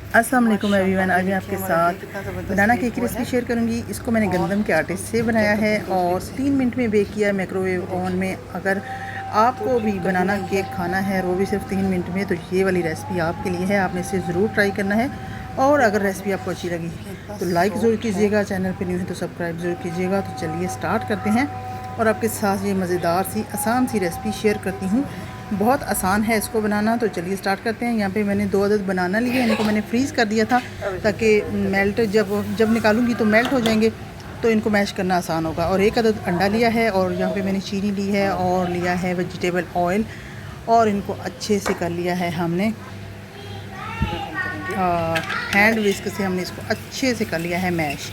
अस्सलाम वालेकुम एवरीवन। आज मैं आपके साथ बनाना केक की रेसिपी शेयर करूंगी। इसको मैंने गंदम के आटे से बनाया है और 3 मिनट में बेक किया है माइक्रोवेव ओवन में। अगर आपको भी बनाना केक खाना है वो भी सिर्फ 3 मिनट में, तो ये वाली रेसिपी आपके लिए है। आपने इसे ज़रूर ट्राई करना है और अगर रेसिपी आपको अच्छी लगी तो लाइक ज़रूर कीजिएगा, चैनल पर न्यू है तो सब्सक्राइब ज़रूर कीजिएगा। तो चलिए स्टार्ट करते हैं और आपके साथ ये मज़ेदार सी आसान सी रेसिपी शेयर करती हूँ। बहुत आसान है इसको बनाना, तो चलिए स्टार्ट करते हैं। यहाँ पे मैंने 2 अदद बनाना लिए, इनको मैंने फ्रीज़ कर दिया था ताकि मेल्ट जब निकालूंगी तो मेल्ट हो जाएंगे, तो इनको मैश करना आसान होगा। और 1 अदद अंडा लिया है और यहाँ पे मैंने चीनी ली है और लिया है वेजिटेबल ऑयल और इनको अच्छे से कर लिया है हमने हैंड विस्क से हमने इसको अच्छे से कर लिया है मैश।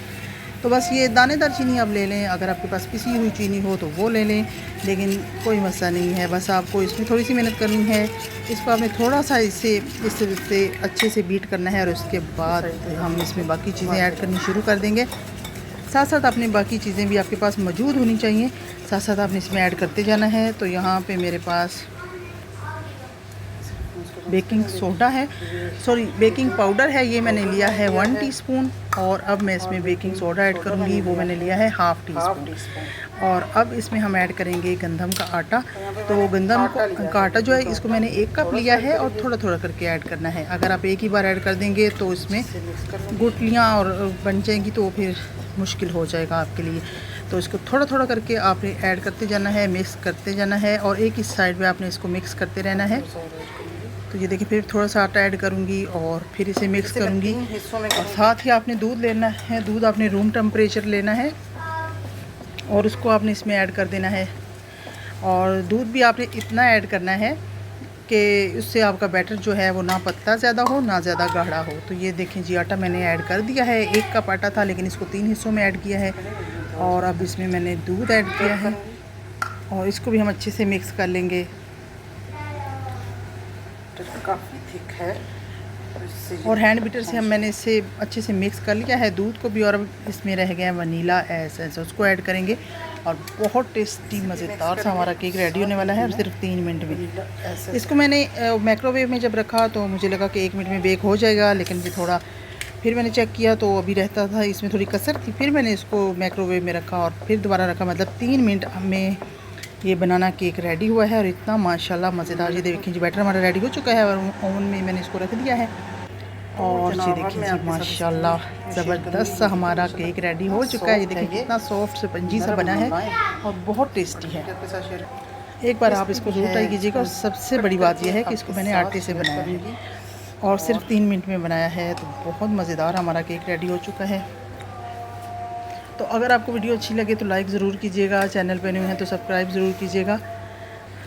तो बस ये दानेदार चीनी आप ले लें, अगर आपके पास पिसी हुई चीनी हो तो वो ले लें, लेकिन कोई मसला नहीं है। बस आपको इसमें थोड़ी सी मेहनत करनी है। इसको आपने थोड़ा सा इससे अच्छे से बीट करना है और उसके बाद हम इसमें बाकी चीज़ें ऐड करनी शुरू कर देंगे। साथ साथ अपनी बाकी चीज़ें भी आपके पास मौजूद होनी चाहिए, साथ साथ आपने इसमें ऐड करते जाना है। तो यहाँ पे मेरे पास बेकिंग पाउडर है, ये मैंने लिया है 1 टीस्पून। और अब मैं इसमें बेकिंग सोडा ऐड करूँगी, वो मैंने लिया है ½ टीस्पून। और अब इसमें हम ऐड करेंगे गंदम का आटा। तो गंदम का आटा जो है इसको मैंने 1 कप लिया है और थोड़ा थोड़ा करके ऐड करना है। अगर आप एक ही बार ऐड कर देंगे तो इसमें गुठलियाँ और बन जाएंगी, तो फिर मुश्किल हो जाएगा आपके लिए। तो इसको थोड़ा थोड़ा करके आपने ऐड करते जाना है, मिक्स करते जाना है और एक ही साइड पे आपने इसको मिक्स करते रहना है। तो ये देखिए, फिर थोड़ा सा आटा ऐड करूँगी और फिर इसे मिक्स करूँगी। और साथ ही आपने दूध लेना है, दूध आपने रूम टेम्परेचर लेना है और उसको आपने इसमें ऐड कर देना है। और दूध भी आपने इतना ऐड करना है कि उससे आपका बैटर जो है वो ना पतला ज़्यादा हो ना ज़्यादा गाढ़ा हो। तो ये देखें जी, आटा मैंने ऐड कर दिया है। 1 कप आटा था लेकिन इसको 3 हिस्सों में ऐड किया है। और अब इसमें मैंने दूध ऐड किया है और इसको भी हम अच्छे से मिक्स कर लेंगे। काफ़ी थिक है और हैंड बीटर से मैंने इसे अच्छे से मिक्स कर लिया है दूध को भी। और अब इसमें रह गया है वनीला एसेंस, उसको ऐड करेंगे और बहुत टेस्टी मज़ेदार सा हमारा केक रेडी होने वाला है और सिर्फ 3 मिनट में। इसको मैंने माइक्रोवेव में जब रखा तो मुझे लगा कि 1 मिनट में बेक हो जाएगा, लेकिन फिर मैंने चेक किया तो अभी रहता था, इसमें थोड़ी कसर थी। फिर मैंने इसको माइक्रोवेव में रखा और फिर दोबारा रखा, मतलब 3 मिनट में ये बनाना केक रेडी हुआ है। और इतना माशाल्लाह मज़ेदार, ये देखिए जी बैटर हमारा रेडी हो चुका है और ओवन में मैंने इसको रख दिया है। और ये देखिए जी माशाल्लाह ज़बरदस्त सा हमारा केक रेडी हो चुका है। ये देखिए कितना सॉफ्ट स्पंजी सा बना है और बहुत टेस्टी है। एक बार आप इसको ज़रूर ट्राई कीजिएगा। और सबसे बड़ी बात यह है कि इसको मैंने आटे से बनाया है और सिर्फ 3 मिनट में बनाया है। तो बहुत मज़ेदार हमारा केक रेडी हो चुका है। तो अगर आपको वीडियो अच्छी लगे तो लाइक ज़रूर कीजिएगा, चैनल पे न्यू है तो सब्सक्राइब ज़रूर कीजिएगा।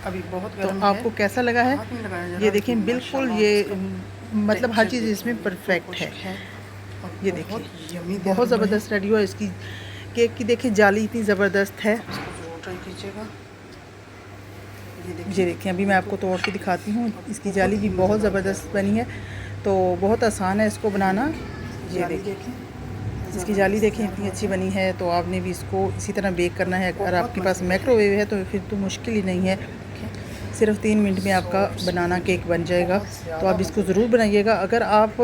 अभी बहुत तो आपको कैसा लगा है ये देखें, बिल्कुल ये मतलब हर चीज़ इसमें परफेक्ट है। ये देखिए बहुत ज़बरदस्त रेडी हुआ। इसकी केक की देखिए जाली इतनी ज़बरदस्त है, ट्राई कीजिएगा। ये देखिए अभी मैं आपको तोड़ के दिखाती हूँ। इसकी जाली भी बहुत ज़बरदस्त बनी है, तो बहुत आसान है इसको बनाना। ये देखिए इसकी जाली देखें इतनी अच्छी बनी है। तो आपने भी इसको इसी तरह बेक करना है। अगर आपके पास माइक्रोवेव है तो फिर तो मुश्किल ही नहीं है, सिर्फ 3 मिनट में आपका बनाना केक बन जाएगा। तो आप इसको ज़रूर बनाइएगा। अगर आप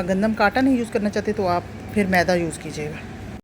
गंदम का आटा नहीं यूज़ करना चाहते तो आप फिर मैदा यूज़ कीजिएगा।